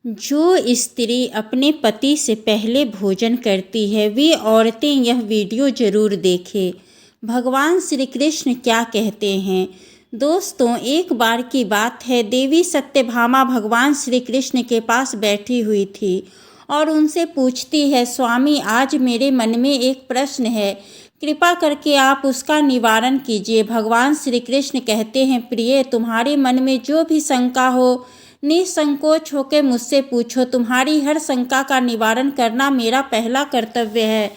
जो स्त्री अपने पति से पहले भोजन करती है वे औरतें यह वीडियो जरूर देखें। भगवान श्री कृष्ण क्या कहते हैं। दोस्तों, एक बार की बात है, देवी सत्यभामा भगवान श्री कृष्ण के पास बैठी हुई थी और उनसे पूछती है, स्वामी आज मेरे मन में एक प्रश्न है, कृपा करके आप उसका निवारण कीजिए। भगवान श्री कृष्ण कहते हैं, प्रिय तुम्हारे मन में जो भी शंका हो निसंकोच होकर मुझसे पूछो, तुम्हारी हर शंका का निवारण करना मेरा पहला कर्तव्य है।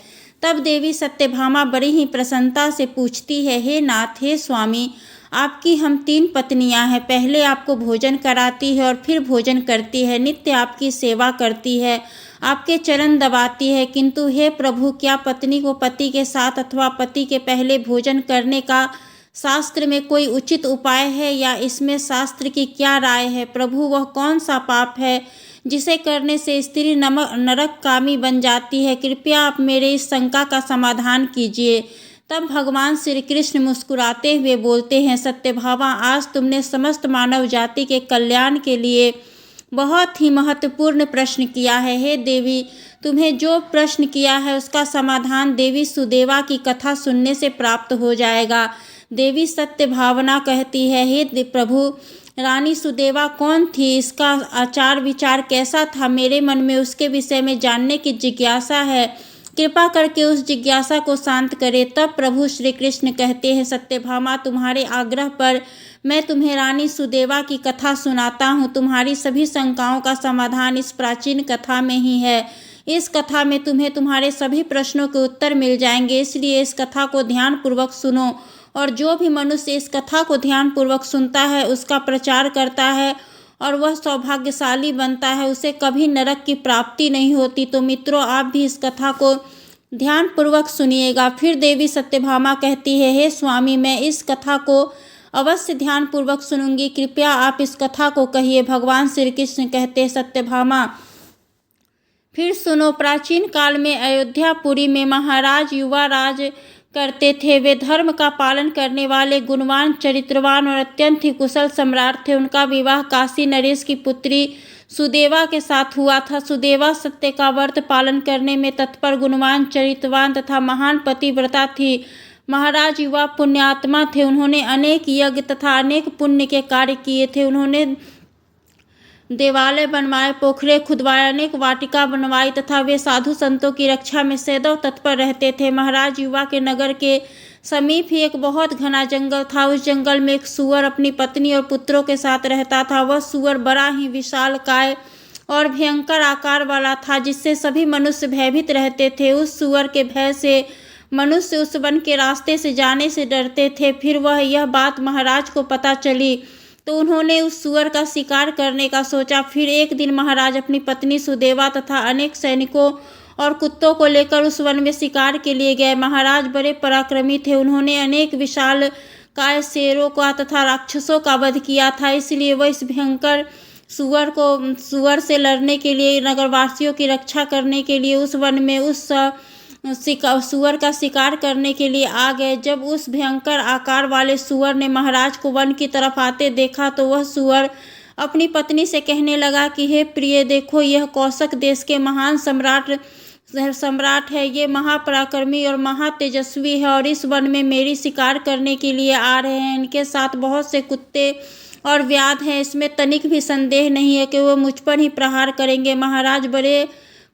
तब देवी सत्यभामा बड़ी ही प्रसन्नता से पूछती है, हे नाथ, हे स्वामी, आपकी हम 3 पत्नियां हैं। पहले आपको भोजन कराती है और फिर भोजन करती है, नित्य आपकी सेवा करती है, आपके चरण दबाती है, किंतु हे प्रभु, क्या पत्नी को पति के साथ अथवा पति के पहले भोजन करने का शास्त्र में कोई उचित उपाय है या इसमें शास्त्र की क्या राय है। प्रभु, वह कौन सा पाप है जिसे करने से स्त्री नरककामी बन जाती है। कृपया आप मेरे इस शंका का समाधान कीजिए। तब भगवान श्री कृष्ण मुस्कुराते हुए बोलते हैं, सत्यभामा, आज तुमने समस्त मानव जाति के कल्याण के लिए बहुत ही महत्वपूर्ण प्रश्न किया है। हे देवी, तुम्हें जो प्रश्न किया है उसका समाधान देवी सुदेवा की कथा सुनने से प्राप्त हो जाएगा। देवी सत्यभावना कहती है, हे प्रभु, रानी सुदेवा कौन थी, इसका आचार विचार कैसा था, मेरे मन में उसके विषय में जानने की जिज्ञासा है, कृपा करके उस जिज्ञासा को शांत करे। तब प्रभु श्री कृष्ण कहते हैं, सत्यभामा, तुम्हारे आग्रह पर मैं तुम्हें रानी सुदेवा की कथा सुनाता हूँ। तुम्हारी सभी शंकाओं का समाधान इस प्राचीन कथा में ही है। इस कथा में तुम्हें तुम्हारे सभी प्रश्नों के उत्तर मिल जाएंगे, इसलिए इस कथा को ध्यानपूर्वक सुनो। और जो भी मनुष्य इस कथा को ध्यानपूर्वक सुनता है, उसका प्रचार करता है और वह सौभाग्यशाली बनता है, उसे कभी नरक की प्राप्ति नहीं होती। तो मित्रों, आप भी इस कथा को ध्यानपूर्वक सुनिएगा। फिर देवी सत्यभामा कहती है, हे स्वामी, मैं इस कथा को अवश्य ध्यानपूर्वक सुनूंगी, कृपया आप इस कथा को कहिए। भगवान श्री कृष्ण कहते हैं, सत्यभामा, फिर सुनो। प्राचीन काल में अयोध्यापुरी में महाराज युवा राज करते थे। वे धर्म का पालन करने वाले गुणवान, चरित्रवान और अत्यंत ही कुशल सम्राट थे। उनका विवाह काशी नरेश की पुत्री सुदेवा के साथ हुआ था। सुदेवा सत्य का व्रत पालन करने में तत्पर, गुणवान, चरित्रवान तथा महान पतिव्रता थी। महाराज युवा पुण्यात्मा थे। उन्होंने अनेक यज्ञ तथा अनेक पुण्य के कार्य किए थे। उन्होंने देवालय बनवाए, पोखरे खुदवाए, अनेक वाटिका बनवाई तथा वे साधु संतों की रक्षा में सदैव तत्पर रहते थे। महाराज युवा के नगर के समीप ही एक बहुत घना जंगल था। उस जंगल में एक सूअर अपनी पत्नी और पुत्रों के साथ रहता था। वह सूअर बड़ा ही विशालकाय और भयंकर आकार वाला था, जिससे सभी मनुष्य भयभीत रहते थे। उस सूअर के भय से मनुष्य उस वन के रास्ते से जाने से डरते थे। फिर यह बात महाराज को पता चली तो उन्होंने उस सूअर का शिकार करने का सोचा। फिर एक दिन महाराज अपनी पत्नी सुदेवा तथा अनेक सैनिकों और कुत्तों को लेकर उस वन में शिकार के लिए गए। महाराज बड़े पराक्रमी थे। उन्होंने अनेक विशाल काय शेरों का तथा राक्षसों का वध किया था। इसलिए वह इस भयंकर सूअर से लड़ने के लिए, नगरवासियों की रक्षा करने के लिए उस वन में उस सूअर का शिकार करने के लिए आ गए। जब उस भयंकर आकार वाले सूअर ने महाराज को वन की तरफ आते देखा तो वह सूअर अपनी पत्नी से कहने लगा कि हे प्रिय, देखो, यह कौशक देश के महान सम्राट है। ये महापराक्रमी और महातेजस्वी है और इस वन में मेरी शिकार करने के लिए आ रहे हैं। इनके साथ बहुत से कुत्ते और व्याध हैं। इसमें तनिक भी संदेह नहीं है कि वह मुझ पर ही प्रहार करेंगे। महाराज बड़े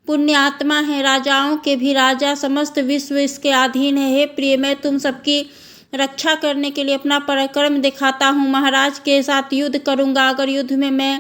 पुण्यात्मा है, राजाओं के भी राजा, समस्त विश्व इसके अधीन है। हे प्रिय, मैं तुम सबकी रक्षा करने के लिए अपना पराक्रम दिखाता हूँ। महाराज के साथ युद्ध करूँगा। अगर युद्ध में मैं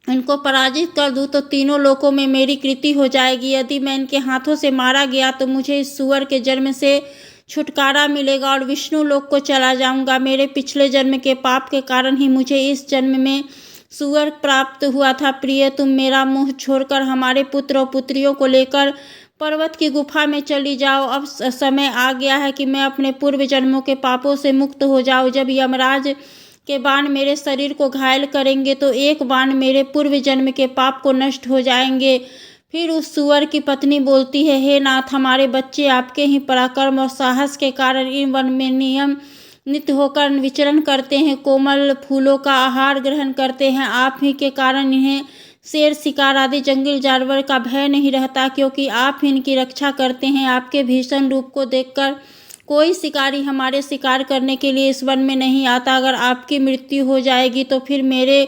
इनको पराजित कर दूँ तो तीनों लोकों में मेरी कृति हो जाएगी। यदि मैं इनके हाथों से मारा गया तो मुझे इस सूअर के जन्म से छुटकारा मिलेगा और विष्णु लोक को चला जाऊँगा। मेरे पिछले जन्म के पाप के कारण ही मुझे इस जन्म में सूअर प्राप्त हुआ था। प्रिय, तुम मेरा मुँह छोड़कर हमारे पुत्र और पुत्रियों को लेकर पर्वत की गुफा में चली जाओ। अब समय आ गया है कि मैं अपने पूर्व जन्मों के पापों से मुक्त हो जाऊँ। जब यमराज के बाण मेरे शरीर को घायल करेंगे तो एक बाण मेरे पूर्व जन्म के पाप को नष्ट हो जाएंगे। फिर उस सूअर की पत्नी बोलती है, हे नाथ, हमारे बच्चे आपके ही पराक्रम और साहस के कारण इन वन में नित्य होकर विचरण करते हैं, कोमल फूलों का आहार ग्रहण करते हैं। आप ही के कारण इन्हें शेर, शिकार आदि जंगली जानवर का भय नहीं रहता, क्योंकि आप इनकी रक्षा करते हैं। आपके भीषण रूप को देखकर कोई शिकारी हमारे शिकार करने के लिए इस वन में नहीं आता। अगर आपकी मृत्यु हो जाएगी तो फिर मेरे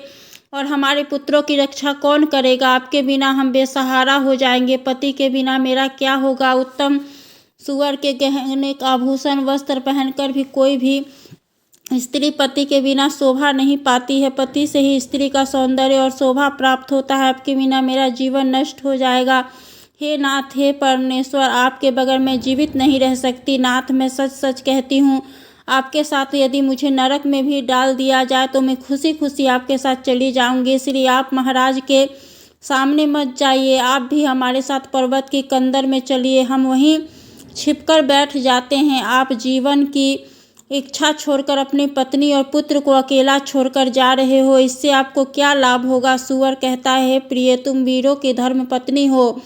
और हमारे पुत्रों की रक्षा कौन करेगा? आपके बिना हम बेसहारा हो जाएंगे। पति के बिना मेरा क्या होगा? उत्तम सुअर के गहने, आभूषण, वस्त्र पहनकर भी कोई भी स्त्री पति के बिना शोभा नहीं पाती है। पति से ही स्त्री का सौंदर्य और शोभा प्राप्त होता है। आपके बिना मेरा जीवन नष्ट हो जाएगा। हे नाथ, हे परमेश्वर, आपके बगैर मैं जीवित नहीं रह सकती। नाथ, मैं सच सच कहती हूँ, आपके साथ यदि मुझे नरक में भी डाल दिया जाए तो मैं खुशी खुशी आपके साथ चली जाऊंगी। इसलिए आप महाराज के सामने मत जाइए, आप भी हमारे साथ पर्वत की कंदर में चलिए, हम वहीं छिपकर बैठ जाते हैं। आप जीवन की इच्छा छोड़कर अपनी पत्नी और पुत्र को अकेला छोड़कर जा रहे हो, इससे आपको क्या लाभ होगा? सुअर कहता है, प्रिय, तुम वीरों की धर्म पत्नी हो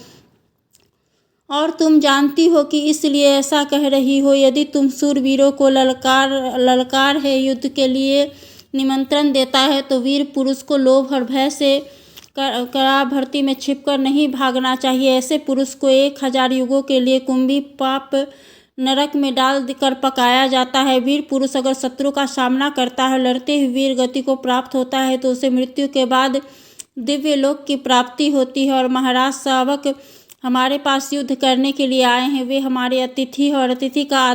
और तुम जानती हो कि इसलिए ऐसा कह रही हो। यदि तुम शूरवीरों को ललकार है, युद्ध के लिए निमंत्रण देता है, तो वीर पुरुष को लोभ और भय से करा भर्ती में छिपकर नहीं भागना चाहिए। ऐसे पुरुष को 1000 युगों के लिए कुंभी पाप नरक में डाल कर पकाया जाता है। वीर पुरुष अगर शत्रु का सामना करता है, लड़ते हुए वीर गति को प्राप्त होता है, तो उसे मृत्यु के बाद दिव्य लोक की प्राप्ति होती है। और महाराज, शावक हमारे पास युद्ध करने के लिए आए हैं, वे हमारे अतिथि हैं और अतिथि का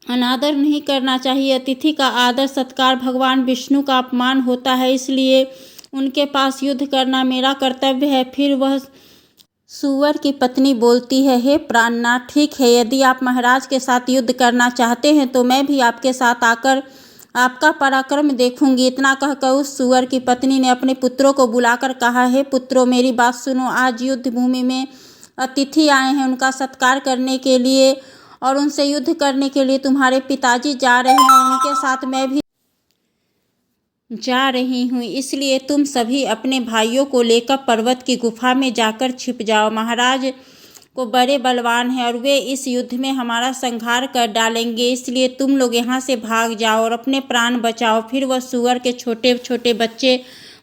अनादर नहीं करना चाहिए। अतिथि का आदर सत्कार भगवान विष्णु का अपमान होता है, इसलिए उनके पास युद्ध करना मेरा कर्तव्य है। फिर वह सुअर की पत्नी बोलती है, हे प्राणनाथ, ठीक है, यदि आप महाराज के साथ युद्ध करना चाहते हैं तो मैं भी आपके साथ आकर आपका पराक्रम देखूंगी। इतना कहकर उस सुअर की पत्नी ने अपने पुत्रों को बुलाकर कहा, हे पुत्रों, मेरी बात सुनो। आज युद्ध भूमि में अतिथि आए हैं, उनका सत्कार करने के लिए और उनसे युद्ध करने के लिए तुम्हारे पिताजी जा रहे हैं और उनके साथ मैं भी जा रही हूँ। इसलिए तुम सभी अपने भाइयों को लेकर पर्वत की गुफा में जाकर छिप जाओ। महाराज को बड़े बलवान हैं और वे इस युद्ध में हमारा संहार कर डालेंगे, इसलिए तुम लोग यहाँ से भाग जाओ और अपने प्राण बचाओ। फिर वह सुअर के छोटे छोटे बच्चे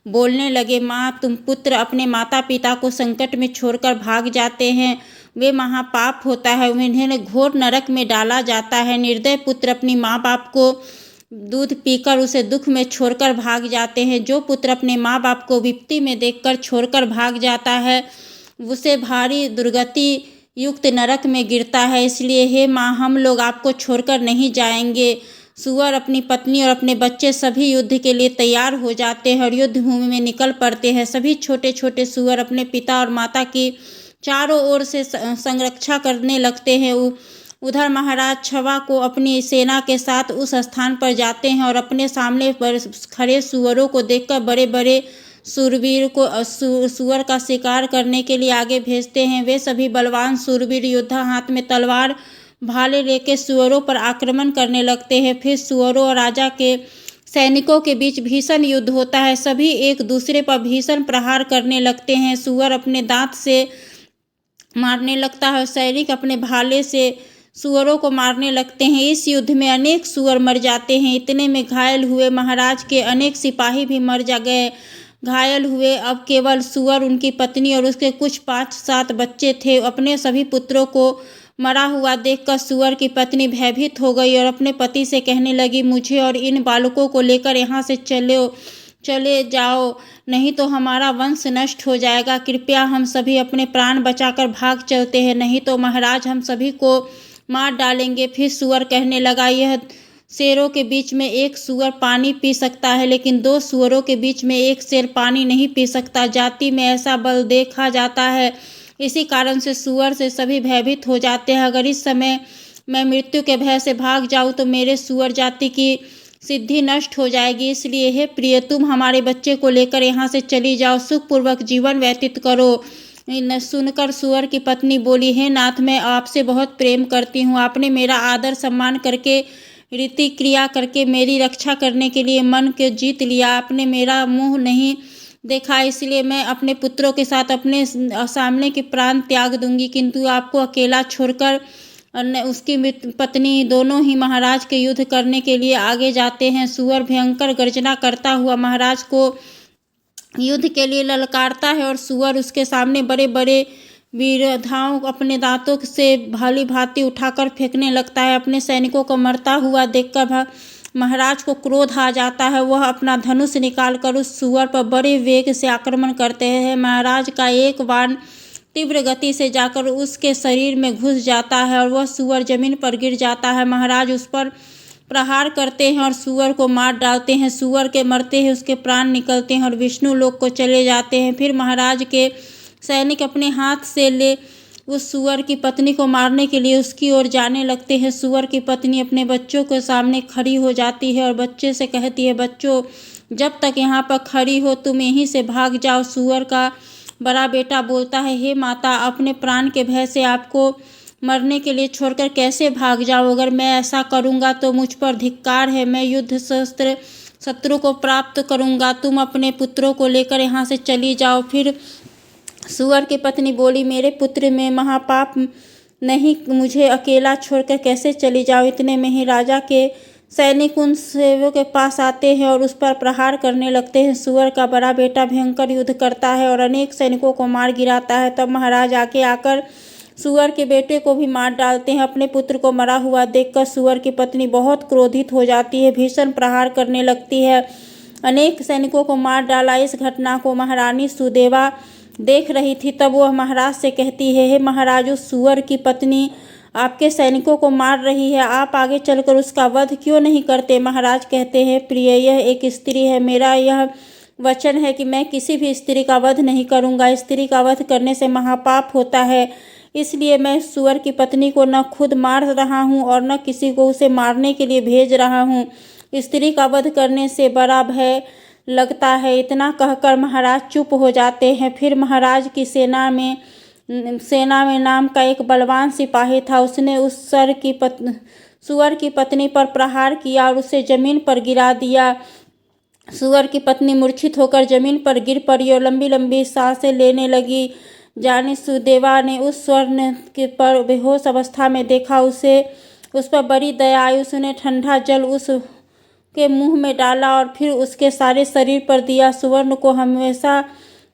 बोलने लगे, माँ, तुम पुत्र अपने माता पिता को संकट में छोड़कर भाग जाते हैं, वे महापाप होता है, उन्हें घोर नरक में डाला जाता है। निर्दय पुत्र अपनी माँ बाप को दूध पीकर उसे दुख में छोड़कर भाग जाते हैं। जो पुत्र अपने माँ बाप को विपत्ति में देखकर छोड़कर भाग जाता है, उसे भारी दुर्गति युक्त नरक में गिरता है। इसलिए हे माँ, हम लोग आपको छोड़कर नहीं जाएंगे। सुअर, अपनी पत्नी और अपने बच्चे सभी युद्ध के लिए तैयार हो जाते हैं और युद्ध भूमि में निकल पड़ते हैं। सभी छोटे छोटे सुअर अपने पिता और माता की चारों ओर से संरक्षा करने लगते हैं। उधर महाराज छवा को अपनी सेना के साथ उस स्थान पर जाते हैं और अपने सामने पर खड़े सुअरों को देखकर बड़े बड़े शूरवीर को सुअर का शिकार करने के लिए आगे भेजते हैं। वे सभी बलवान शूरवीर योद्धा हाथ में तलवार भाले लेकर सुअरों पर आक्रमण करने लगते हैं। फिर सुअरों और राजा के सैनिकों के बीच भीषण युद्ध होता है। सभी एक दूसरे पर भीषण प्रहार करने लगते हैं। सुअर अपने दांत से मारने लगता है और सैनिक अपने भाले से सुअरों को मारने लगते हैं। इस युद्ध में अनेक सुअर मर जाते हैं। इतने में घायल हुए महाराज के अनेक सिपाही भी मर गए। घायल हुए अब केवल सुअर, उनकी पत्नी और उसके कुछ 5-7 बच्चे थे। अपने सभी पुत्रों को मरा हुआ देखकर सुअर की पत्नी भयभीत हो गई और अपने पति से कहने लगी, मुझे और इन बालकों को लेकर यहाँ से चले जाओ, नहीं तो हमारा वंश नष्ट हो जाएगा। कृपया हम सभी अपने प्राण बचाकर भाग चलते हैं, नहीं तो महाराज हम सभी को मार डालेंगे। फिर सुअर कहने लगा, यह शेरों के बीच में एक सुअर पानी पी सकता है, लेकिन 2 सुअरों के बीच में एक शेर पानी नहीं पी सकता। जाति में ऐसा बल देखा जाता है, इसी कारण से सुअर से सभी भयभीत हो जाते हैं। अगर इस समय मैं मृत्यु के भय से भाग जाऊं तो मेरे सुअर जाति की सिद्धि नष्ट हो जाएगी। इसलिए हे प्रिय, तुम हमारे बच्चे को लेकर यहाँ से चली जाओ, सुखपूर्वक जीवन व्यतीत करो। सुनकर सुअर की पत्नी बोली, हे नाथ, मैं आपसे बहुत प्रेम करती हूँ। आपने मेरा आदर सम्मान करके, रीति क्रिया करके मेरी रक्षा करने के लिए मन के जीत लिया। आपने मेरा मुंह नहीं देखा, इसलिए मैं अपने पुत्रों के साथ अपने सामने के प्राण त्याग दूंगी, किंतु आपको अकेला छोड़कर उसकी पत्नी दोनों ही महाराज के युद्ध करने के लिए आगे जाते हैं। सुअर भयंकर गर्जना करता हुआ महाराज को युद्ध के लिए ललकारता है और सूअर उसके सामने बड़े बड़े वीरधाओं अपने दांतों से भाली भांति उठाकर फेंकने लगता है। अपने सैनिकों को मरता हुआ देखकर महाराज को क्रोध आ जाता है। वह अपना धनुष निकालकर उस सूअर पर बड़े वेग से आक्रमण करते हैं। महाराज का एक बाण तीव्र गति से जाकर उसके शरीर में घुस जाता है और वह सूअर जमीन पर गिर जाता है। महाराज उस पर प्रहार करते हैं और सूअर को मार डालते हैं। सूअर के मरते ही उसके प्राण निकलते हैं और विष्णु लोक को चले जाते हैं। फिर महाराज के सैनिक अपने हाथ से ले उस सूअर की पत्नी को मारने के लिए उसकी ओर जाने लगते हैं। सूअर की पत्नी अपने बच्चों के सामने खड़ी हो जाती है और बच्चे से कहती है, बच्चों जब तक यहाँ पर खड़ी हो तुम यहीं से भाग जाओ। सूअर का बड़ा बेटा बोलता है, हे माता, अपने प्राण के भय से आपको मरने के लिए छोड़कर कैसे भाग जाऊं? अगर मैं ऐसा करूंगा तो मुझ पर धिक्कार है। मैं युद्ध शस्त्र शत्रु को प्राप्त करूंगा। तुम अपने पुत्रों को लेकर यहाँ से चली जाओ। फिर सूअर की पत्नी बोली, मेरे पुत्र में महापाप नहीं, मुझे अकेला छोड़कर कैसे चली जाओ? इतने में ही राजा के सैनिक उन सेवकों के पास आते हैं और उस पर प्रहार करने लगते हैं। सूअर का बड़ा बेटा भयंकर युद्ध करता है और अनेक सैनिकों को मार गिराता है। तब महाराज आकर सूअर के बेटे को भी मार डालते हैं। अपने पुत्र को मरा हुआ देखकर सूअर की पत्नी बहुत क्रोधित हो जाती है, भीषण प्रहार करने लगती है। अनेक सैनिकों को मार डाला। इस घटना को महारानी सुदेवा देख रही थी। तब वह महाराज से कहती है, हे महाराज, उस सूअर की पत्नी आपके सैनिकों को मार रही है, आप आगे चलकर उसका वध क्यों नहीं करते? महाराज कहते हैं, प्रिय, यह एक स्त्री है। मेरा यह वचन है कि मैं किसी भी स्त्री का वध नहीं करूंगा। स्त्री का वध करने से महापाप होता है, इसलिए मैं सूअर की पत्नी को न खुद मार रहा हूँ और न किसी को उसे मारने के लिए भेज रहा हूँ। स्त्री का वध करने से बड़ा भय लगता है। इतना कहकर महाराज चुप हो जाते हैं। फिर महाराज की सेना में नाम का एक बलवान सिपाही था। उसने उस सूअर की पत्नी पर प्रहार किया और उसे जमीन पर गिरा दिया। सूअर की पत्नी मूर्छित होकर जमीन पर गिर पड़ी और लंबी लंबी सांसें लेने लगी। रानी सुदेवा ने उस स्वर्ण के पर बेहोश अवस्था में देखा। उस पर बड़ी दया आई। उसने ठंडा जल उसके मुंह में डाला और फिर उसके सारे शरीर पर दिया।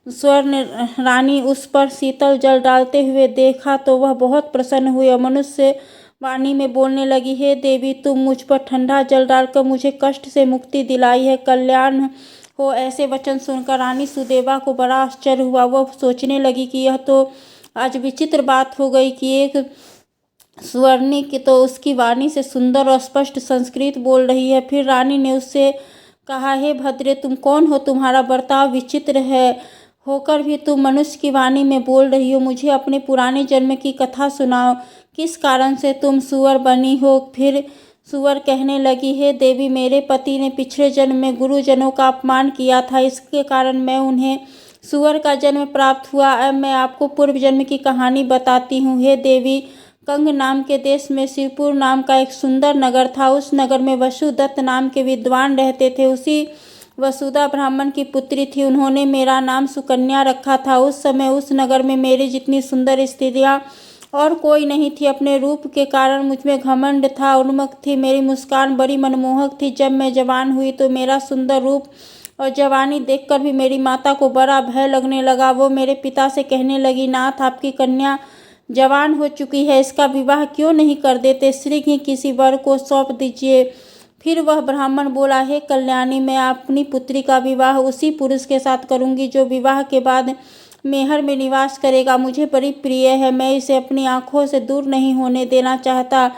स्वर्ण रानी उस पर शीतल जल डालते हुए देखा तो वह बहुत प्रसन्न हुई और मनुष्य वाणी में बोलने लगी, हे देवी, तुम मुझ पर ठंडा जल डालकर मुझे कष्ट से मुक्ति दिलाई है, कल्याण हो। ऐसे वचन सुनकर रानी सुदेवा को बड़ा आश्चर्य हुआ। वह सोचने लगी कि यह तो आज विचित्र बात हो गई कि एक स्वर्णी की तो उसकी वाणी से सुंदर और स्पष्ट संस्कृत बोल रही है। फिर रानी ने उससे कहा, हे भद्रे, तुम कौन हो? तुम्हारा बर्ताव विचित्र है, होकर भी तुम मनुष्य की वाणी में बोल रही हो। मुझे अपने पुराने जन्म की कथा सुनाओ, किस कारण से तुम सूअर बनी हो? फिर सूअर कहने लगी, हे देवी, मेरे पति ने पिछले जन्म में गुरुजनों का अपमान किया था, इसके कारण मैं उन्हें सूअर का जन्म प्राप्त हुआ। अब मैं आपको पूर्व जन्म की कहानी बताती हूँ। हे देवी, कंग नाम के देश में शिवपुर नाम का एक सुंदर नगर था। उस नगर में वसुदत्त नाम के विद्वान रहते थे। उसी वसुदा ब्राह्मण की पुत्री थी। उन्होंने मेरा नाम सुकन्या रखा था। उस समय उस नगर में मेरी जितनी सुंदर स्त्रियां और कोई नहीं थी। अपने रूप के कारण मुझमें घमंड था, उन्मत्त थी। मेरी मुस्कान बड़ी मनमोहक थी। जब मैं जवान हुई तो मेरा सुंदर रूप और जवानी देखकर भी मेरी माता को बड़ा भय लगने लगा। वो मेरे पिता से कहने लगी, नाथ, आपकी कन्या जवान हो चुकी है, इसका विवाह क्यों नहीं कर देते? शीघ्र ही किसी वर को सौंप दीजिए। फिर वह ब्राह्मण बोला, हे कल्याणी, मैं अपनी पुत्री का विवाह उसी पुरुष के साथ करूंगी जो विवाह के बाद मेहर में निवास करेगा। मुझे बड़ी प्रिय है, मैं इसे अपनी आंखों से दूर नहीं होने देना चाहता।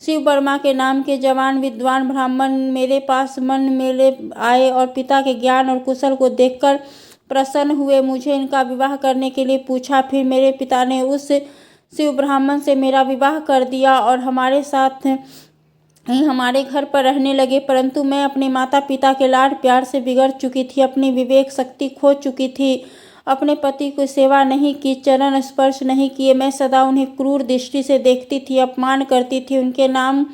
शिव वर्मा के नाम के जवान विद्वान ब्राह्मण मेरे पास मन मेले आए और पिता के ज्ञान और कुशल को देखकर प्रसन्न हुए। मुझे इनका विवाह करने के लिए पूछा। फिर मेरे पिता ने उस शिव ब्राह्मण से मेरा विवाह कर दिया और हमारे साथ ही हमारे घर पर रहने लगे। परंतु मैं अपने माता पिता के लाड प्यार से बिगड़ चुकी थी, अपनी विवेक शक्ति खो चुकी थी, अपने पति की सेवा नहीं की, चरण स्पर्श नहीं किए। मैं सदा उन्हें क्रूर दृष्टि से देखती थी, अपमान करती थी, उनके नाम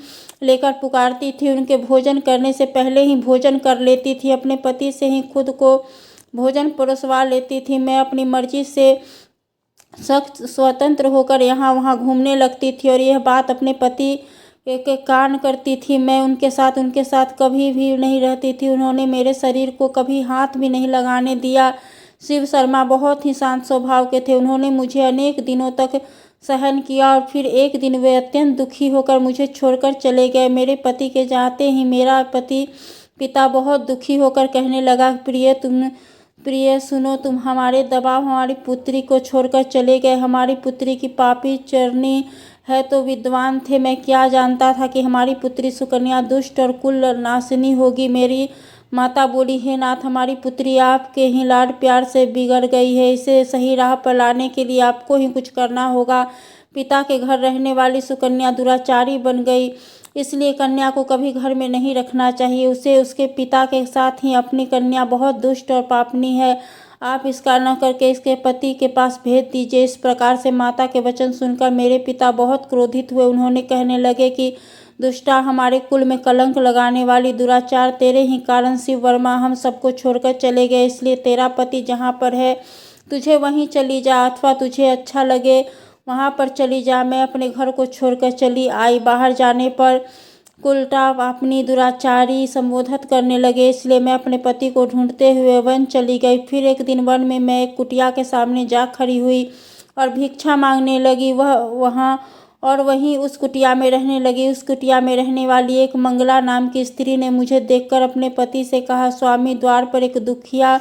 लेकर पुकारती थी, उनके भोजन करने से पहले ही भोजन कर लेती थी, अपने पति से ही खुद को भोजन परोसवा लेती थी। मैं अपनी मर्जी से सख्त स्वतंत्र होकर यहाँ वहाँ घूमने लगती थी और यह बात अपने पति एक एक कान करती थी। मैं उनके साथ कभी भी नहीं रहती थी। उन्होंने मेरे शरीर को कभी हाथ भी नहीं लगाने दिया। शिव शर्मा बहुत ही शांत स्वभाव के थे। उन्होंने मुझे अनेक दिनों तक सहन किया और फिर एक दिन वे अत्यंत दुखी होकर मुझे छोड़कर चले गए। मेरे पति के जाते ही मेरा पिता बहुत दुखी होकर कहने लगा, प्रिय सुनो, तुम हमारे दबाव हमारी पुत्री को छोड़कर चले गए। हमारी पुत्री की पापी चरनी है तो विद्वान थे। मैं क्या जानता था कि हमारी पुत्री सुकन्या दुष्ट और कुल नाशिनी होगी। मेरी माता बोली, हे नाथ, हमारी पुत्री आपके ही लाड प्यार से बिगड़ गई है। इसे सही राह पर लाने के लिए आपको ही कुछ करना होगा। पिता के घर रहने वाली सुकन्या दुराचारी बन गई, इसलिए कन्या को कभी घर में नहीं रखना चाहिए। उसे उसके पिता के साथ ही अपनी कन्या बहुत दुष्ट और पापनी है। आप इसका न करके इसके पति के पास भेज दीजिए। इस प्रकार से माता के वचन सुनकर मेरे पिता बहुत क्रोधित हुए। उन्होंने कहने लगे कि दुष्टा, हमारे कुल में कलंक लगाने वाली दुराचार, तेरे ही कारण शिव वर्मा हम सबको छोड़कर चले गए। इसलिए तेरा पति जहाँ पर है तुझे वहीं चली जा, अथवा तुझे अच्छा लगे वहाँ पर चली जा। मैं अपने घर को छोड़कर चली आई। बाहर जाने पर उल्टा अपनी दुराचारी संबोधित करने लगे, इसलिए मैं अपने पति को ढूंढते हुए वन चली गई। फिर एक दिन वन में मैं एक कुटिया के सामने जा खड़ी हुई और भिक्षा मांगने लगी। वहीं उस कुटिया में रहने लगी। उस कुटिया में रहने वाली एक मंगला नाम की स्त्री ने मुझे देखकर अपने पति से कहा, स्वामी, द्वार पर एक दुखिया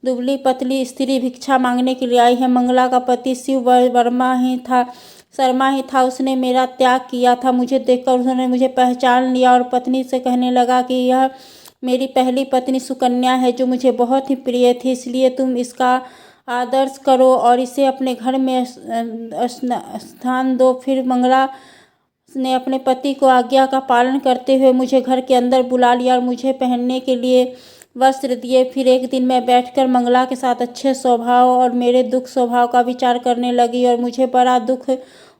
दुबली पतली स्त्री भिक्षा मांगने के लिए आई है। मंगला का पति शिव शर्मा ही था। उसने मेरा त्याग किया था। मुझे देखकर उन्होंने मुझे पहचान लिया और पत्नी से कहने लगा कि यह मेरी पहली पत्नी सुकन्या है, जो मुझे बहुत ही प्रिय थी। इसलिए तुम इसका आदर्श करो और इसे अपने घर में स्थान दो। फिर मंगला ने अपने पति को आज्ञा का पालन करते हुए मुझे घर के अंदर बुला लिया और मुझे पहनने के लिए वस्त्र दिए। फिर एक दिन मैं बैठकर मंगला के साथ अच्छे स्वभाव और मेरे दुख स्वभाव का विचार करने लगी और मुझे बड़ा दुख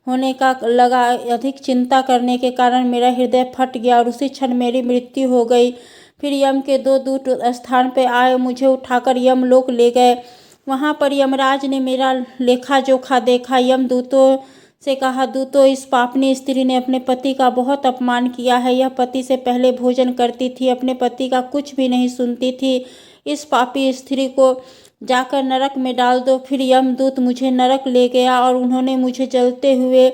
होने का लगा। अधिक चिंता करने के कारण मेरा हृदय फट गया और उसी क्षण मेरी मृत्यु हो गई। फिर यम के दो दूत स्थान पर आए, मुझे उठाकर यमलोक ले गए। वहाँ पर यमराज ने मेरा लेखा जोखा देखा। यमदूतों से कहा, दूतों, इस पापनी स्त्री ने अपने पति का बहुत अपमान किया है। यह पति से पहले भोजन करती थी, अपने पति का कुछ भी नहीं सुनती थी। इस पापी स्त्री को जाकर नरक में डाल दो। फिर यमदूत मुझे नरक ले गया और उन्होंने मुझे जलते हुए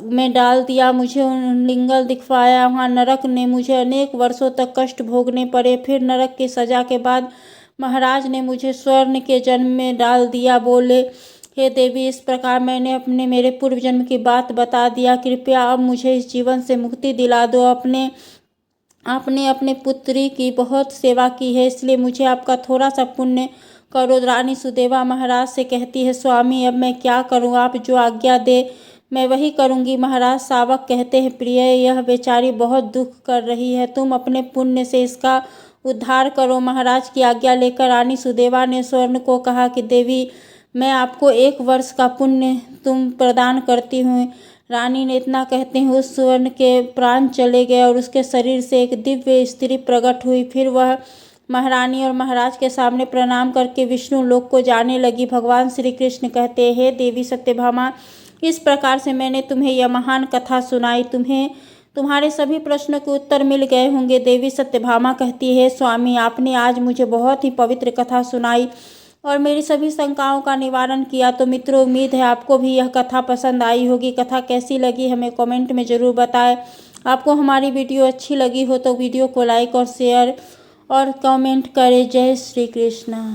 में डाल दिया। मुझे लिंगल दिखवाया। वहाँ नरक ने मुझे अनेक वर्षों तक कष्ट भोगने पड़े। फिर नरक की सजा के बाद महाराज ने मुझे स्वर्ण के जन्म में डाल दिया। बोले, हे देवी, इस प्रकार मैंने मेरे पूर्व जन्म की बात बता दिया। कृपया अब मुझे इस जीवन से मुक्ति दिला दो। आपने अपने पुत्री की बहुत सेवा की है, इसलिए मुझे आपका थोड़ा सा पुण्य करो। रानी सुदेवा महाराज से कहती है, स्वामी, अब मैं क्या करूं? आप जो आज्ञा दे मैं वही करूंगी। महाराज शावक कहते हैं, प्रिय, यह बेचारी बहुत दुख कर रही है, तुम अपने पुण्य से इसका उद्धार करो। महाराज की आज्ञा लेकर रानी सुदेवा ने स्वर्ण को कहा कि देवी, मैं आपको 1 वर्ष का पुण्य तुम प्रदान करती हूँ। रानी ने इतना कहते हैं उस स्वर्ण के प्राण चले गए और उसके शरीर से एक दिव्य स्त्री प्रकट हुई। फिर वह महारानी और महाराज के सामने प्रणाम करके विष्णु लोक को जाने लगी। भगवान श्री कृष्ण कहते हैं, हे देवी सत्यभामा, इस प्रकार से मैंने तुम्हें यह महान कथा सुनाई। तुम्हारे सभी प्रश्नों के उत्तर मिल गए होंगे। देवी सत्यभामा कहती है, स्वामी, आपने आज मुझे बहुत ही पवित्र कथा सुनाई और मेरी सभी शंकाओं का निवारण किया। तो मित्रों, उम्मीद है आपको भी यह कथा पसंद आई होगी। कथा कैसी लगी हमें कमेंट में ज़रूर बताएं। आपको हमारी वीडियो अच्छी लगी हो तो वीडियो को लाइक और शेयर और कमेंट करें। जय श्री कृष्ण।